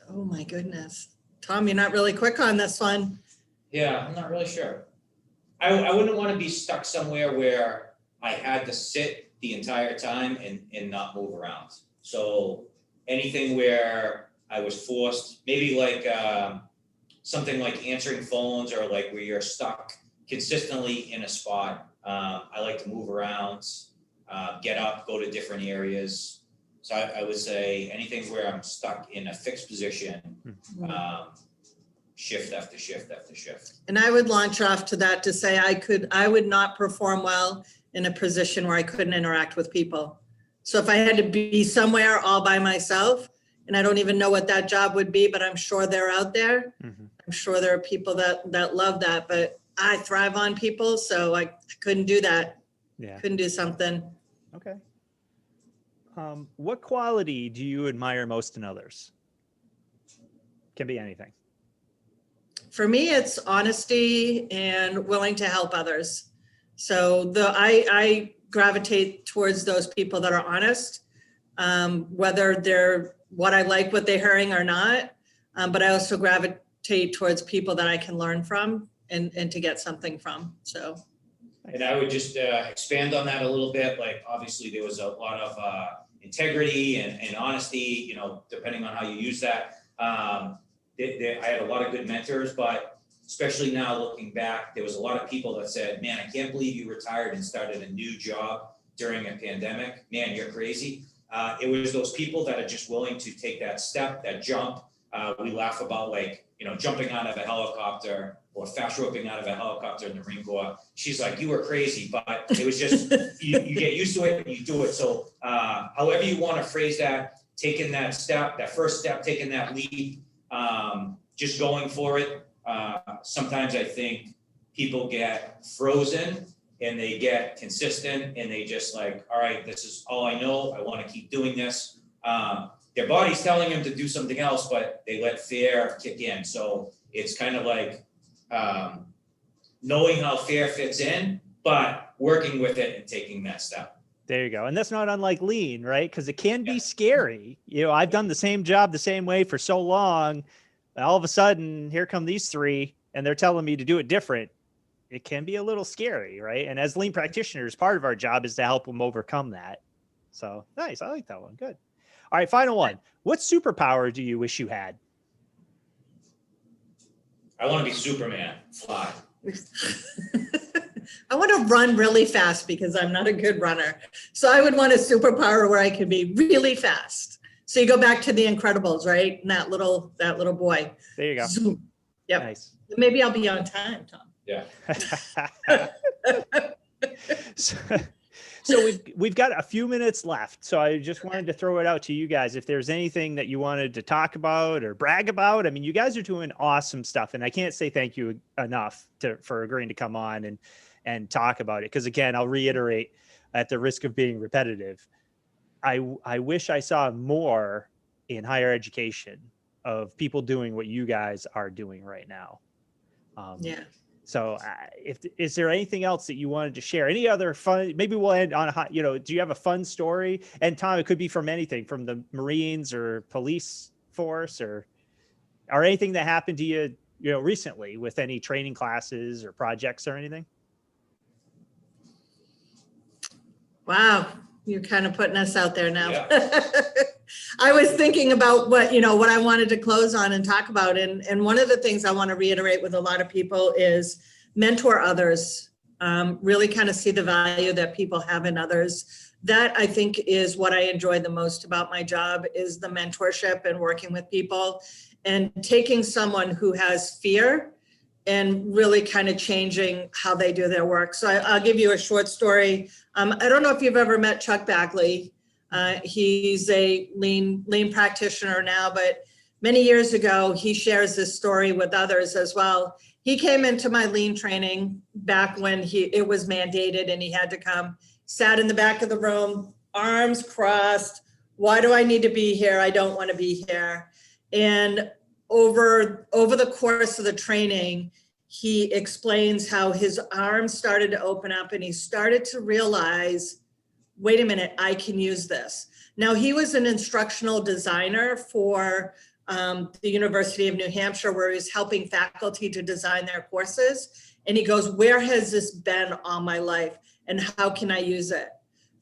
Oh my goodness. Tom, you're not really quick on this one. Yeah, I'm not really sure. I wouldn't want to be stuck somewhere where I had to sit the entire time and not move around. So anything where I was forced, maybe like something like answering phones or like where you're stuck consistently in a spot. I like to move around, get up, go to different areas. So I would say anything where I'm stuck in a fixed position, shift after shift after shift. And I would launch off to that to say I would not perform well in a position where I couldn't interact with people. So if I had to be somewhere all by myself, and I don't even know what that job would be, but I'm sure they're out there. Mm-hmm. I'm sure there are people that love that, but I thrive on people. So I couldn't do that. Yeah. Couldn't do something. Okay. What quality do you admire most in others? Can be anything. For me, it's honesty and willing to help others. So I gravitate towards those people that are honest, whether they're what I like what they're hearing or not. But I also gravitate towards people that I can learn from and to get something from. So. And I would just expand on that a little bit. Like, obviously, there was a lot of integrity and honesty, depending on how you use that. I had a lot of good mentors, but especially now looking back, there was a lot of people that said, man, I can't believe you retired and started a new job during a pandemic. Man, you're crazy. It was those people that are just willing to take that step, that jump. We laugh about jumping out of a helicopter or fast roping out of a helicopter in the Marine Corps. She's like, you were crazy, but it was just, you get used to it and you do it. So however you want to phrase that, taking that step, that first step, taking that leap, just going for it. Sometimes I think people get frozen and they get consistent and they just like, all right, this is all I know. I want to keep doing this. Their body's telling them to do something else, but they let fear kick in. So it's kind of like knowing how fear fits in, but working with it and taking that step. There you go. And that's not unlike lean, right? Because it can be scary. I've done the same job the same way for so long. And all of a sudden, here come these three, and they're telling me to do it different. It can be a little scary, right? And as lean practitioners, part of our job is to help them overcome that. So nice. I like that one. Good. All right, final one. What superpower do you wish you had? I want to be Superman, fly. I want to run really fast because I'm not a good runner. So I would want a superpower where I could be really fast. So you go back to the Incredibles, right? And that little boy. There you go. Zoom. Yep. Nice. Maybe I'll be on time, Tom. Yeah. So we've got a few minutes left. So I just wanted to throw it out to you guys. If there's anything that you wanted to talk about or brag about, I mean, you guys are doing awesome stuff, and I can't say thank you enough for agreeing to come on and talk about it. Because again, I'll reiterate, at the risk of being repetitive, I wish I saw more in higher education of people doing what you guys are doing right now. Yeah. So is there anything else that you wanted to share? Any other fun, maybe we'll end on do you have a fun story? And Tom, it could be from anything, from the Marines or police force or anything that happened to you, recently with any training classes or projects or anything? Wow. You're kind of putting us out there now. Yeah. I was thinking about what I wanted to close on and talk about. And one of the things I want to reiterate with a lot of people is mentor others, really kind of see the value that people have in others. That I think is what I enjoy the most about my job, is the mentorship and working with people and taking someone who has fear and really kind of changing how they do their work. So I'll give you a short story. I don't know if you've ever met Chuck Bagley. He's a lean practitioner now, but many years ago, he shares this story with others as well. He came into my lean training back when it was mandated and he had to come, sat in the back of the room, arms crossed. Why do I need to be here? I don't want to be here. And over the course of the training, he explains how his arms started to open up and he started to realize, wait a minute, I can use this. Now, he was an instructional designer for the University of New Hampshire, where he's helping faculty to design their courses. And he goes, where has this been all my life and how can I use it?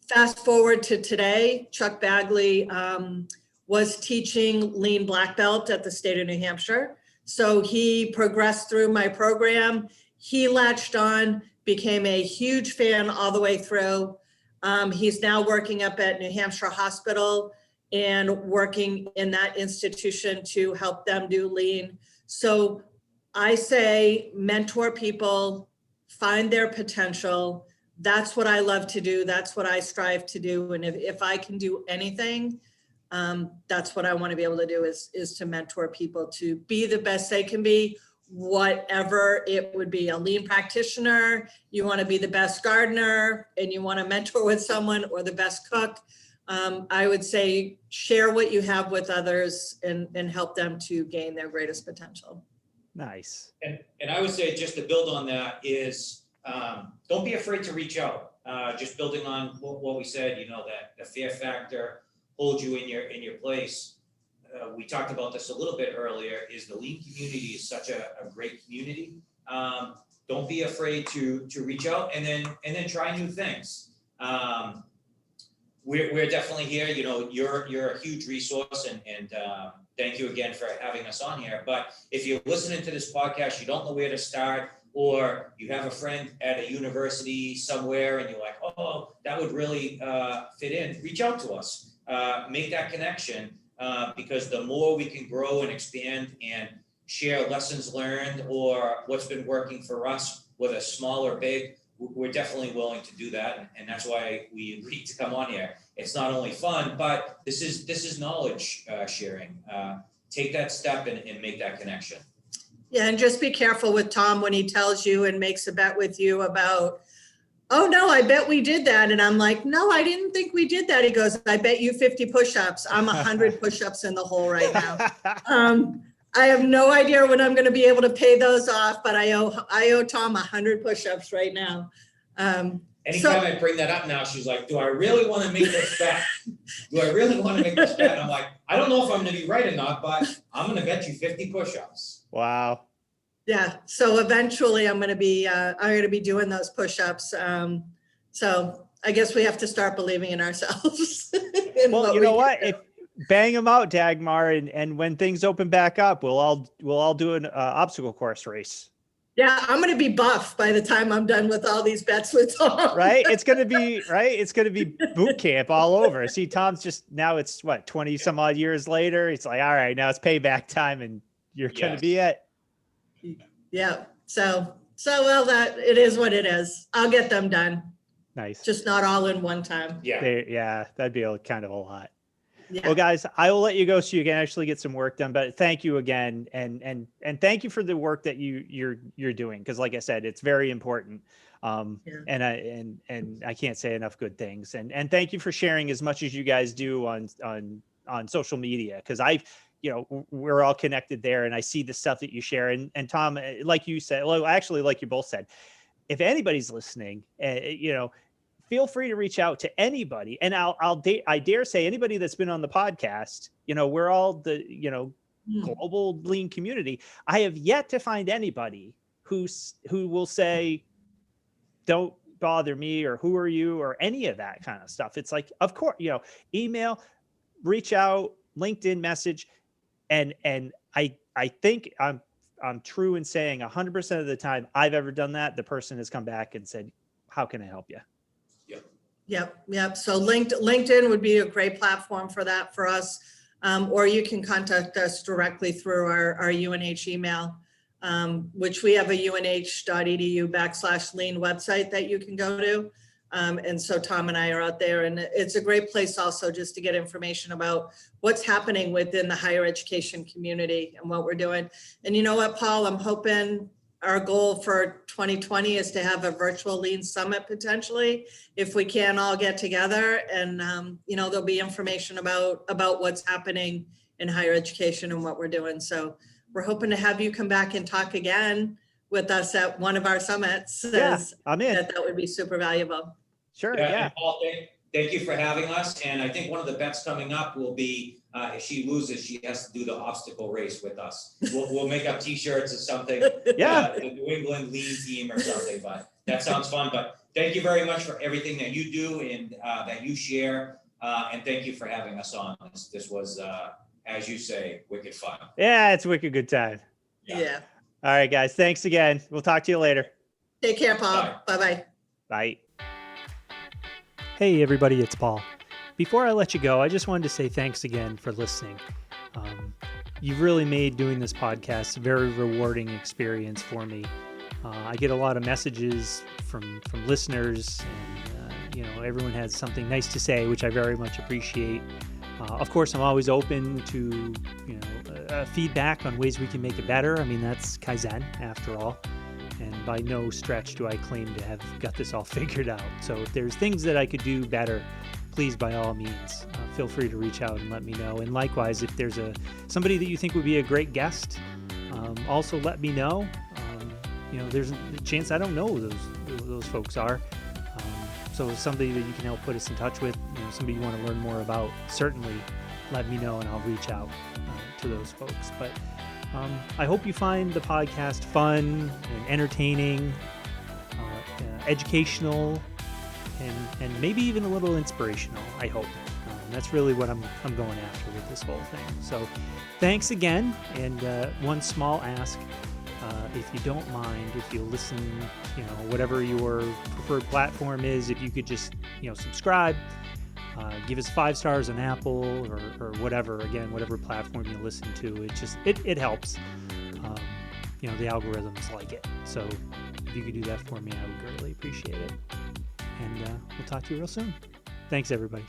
Fast forward to today, Chuck Bagley was teaching Lean Black Belt at the State of New Hampshire. So he progressed through my program. He latched on, became a huge fan all the way through. He's now working up at New Hampshire Hospital and working in that institution to help them do lean. So I say mentor people, find their potential. That's what I love to do. That's what I strive to do. And if I can do anything, that's what I want to be able to do is to mentor people to be the best they can be, whatever it would be. A lean practitioner, you want to be the best gardener and you want to mentor with someone, or the best cook. I would say share what you have with others and help them to gain their greatest potential. Nice. And I would say, just to build on that, is don't be afraid to reach out. Just building on what we said, that the fear factor holds you in your place. We talked about this a little bit earlier, is the lean community is such a great community. Don't be afraid to reach out and then try new things. We're definitely here. You're a huge resource, and thank you again for having us on here. But if you're listening to this podcast, you don't know where to start, or you have a friend at a university somewhere and you're like, oh, that would really fit in, reach out to us. Make that connection, because the more we can grow and expand and share lessons learned or what's been working for us, whether small or big, we're definitely willing to do that. And that's why we agreed to come on here. It's not only fun, but this is knowledge sharing. Take that step and make that connection. Yeah, and just be careful with Tom when he tells you and makes a bet with you about, oh no, I bet we did that. And I'm like, no, I didn't think we did that. He goes, I bet you 50 push-ups. I'm 100 push-ups in the hole right now. I have no idea when I'm going to be able to pay those off, but I owe Tom 100 push-ups right now. Anytime I bring that up now, she's like, do I really want to make this bet? Do I really want to make this bet? And I'm like, I don't know if I'm going to be right or not, but I'm going to bet you 50 push-ups. Wow. Yeah. So eventually I'm going to be doing those push-ups. So I guess we have to start believing in ourselves. Well, you know what? If bang them out, Dagmar, and when things open back up, we'll all do an obstacle course race. Yeah, I'm going to be buff by the time I'm done with all these bets with Tom. Right? It's going to be boot camp all over. See, Tom's just, now it's what, 20 some odd years later. It's like, all right, now it's payback time and you're going to be it. Yeah. So well, that it is what it is. I'll get them done. Nice. just not all in one time. Yeah. Yeah, that'd be kind of a lot. Yeah. Well, guys, I will let you go so you can actually get some work done. But thank you again, and thank you for the work that you're doing, because, like I said, it's very important. Yeah. And I can't say enough good things. And thank you for sharing as much as you guys do on social media, because we're all connected there, and I see the stuff that you share. And Tom, like you said, well, actually, like you both said, if anybody's listening, feel free to reach out to anybody. And I dare say anybody that's been on the podcast, we're all the, global lean community. I have yet to find anybody who will say, don't bother me, or who are you, or any of that kind of stuff. It's like, of course, email, reach out, LinkedIn message. And I think I'm true in saying 100% of the time I've ever done that, the person has come back and said, how can I help you? Yep. So LinkedIn would be a great platform for that for us. Or you can contact us directly through our UNH email, which we have a unh.edu/lean website that you can go to. And so Tom and I are out there, and it's a great place also just to get information about what's happening within the higher education community and what we're doing. And you know what, Paul, I'm hoping our goal for 2020 is to have a virtual lean summit potentially, if we can all get together, and there'll be information about what's happening in higher education and what we're doing. So we're hoping to have you come back and talk again with us at one of our summits. Yeah, I'm in. That would be super valuable. Sure. Yeah. Yeah. And Paul, thank you for having us. And I think one of the bets coming up will be, if she loses, she has to do the obstacle race with us. We'll make up T-shirts or something. Yeah. The New England lean team or something, but that sounds fun. But thank you very much for everything that you do and that you share. And thank you for having us on. This was, as you say, wicked fun. Yeah, it's a wicked good time. Yeah. All right, guys. Thanks again. We'll talk to you later. Take care, Paul. Bye. Bye-bye. Bye. Hey, everybody, it's Paul. Before I let you go, I just wanted to say thanks again for listening. You've really made doing this podcast a very rewarding experience for me. I get a lot of messages from listeners, and everyone has something nice to say, which I very much appreciate. Of course, I'm always open to feedback on ways we can make it better. I mean, that's Kaizen after all. And by no stretch do I claim to have got this all figured out. So if there's things that I could do better, please, by all means, feel free to reach out and let me know. And likewise, if there's somebody that you think would be a great guest, also let me know. There's a chance I don't know who those folks are. So somebody that you can help put us in touch with, somebody you want to learn more about, certainly let me know and I'll reach out to those folks. But I hope you find the podcast fun and entertaining, educational, and maybe even a little inspirational, I hope. That's really what I'm going after with this whole thing. So thanks again. And one small ask, if you don't mind, if you listen, whatever your preferred platform is, if you could just, subscribe, give us 5 stars on Apple or whatever, again, whatever platform you listen to, it helps. The algorithms like it. So if you could do that for me, I would greatly appreciate it. And we'll talk to you real soon. Thanks, everybody.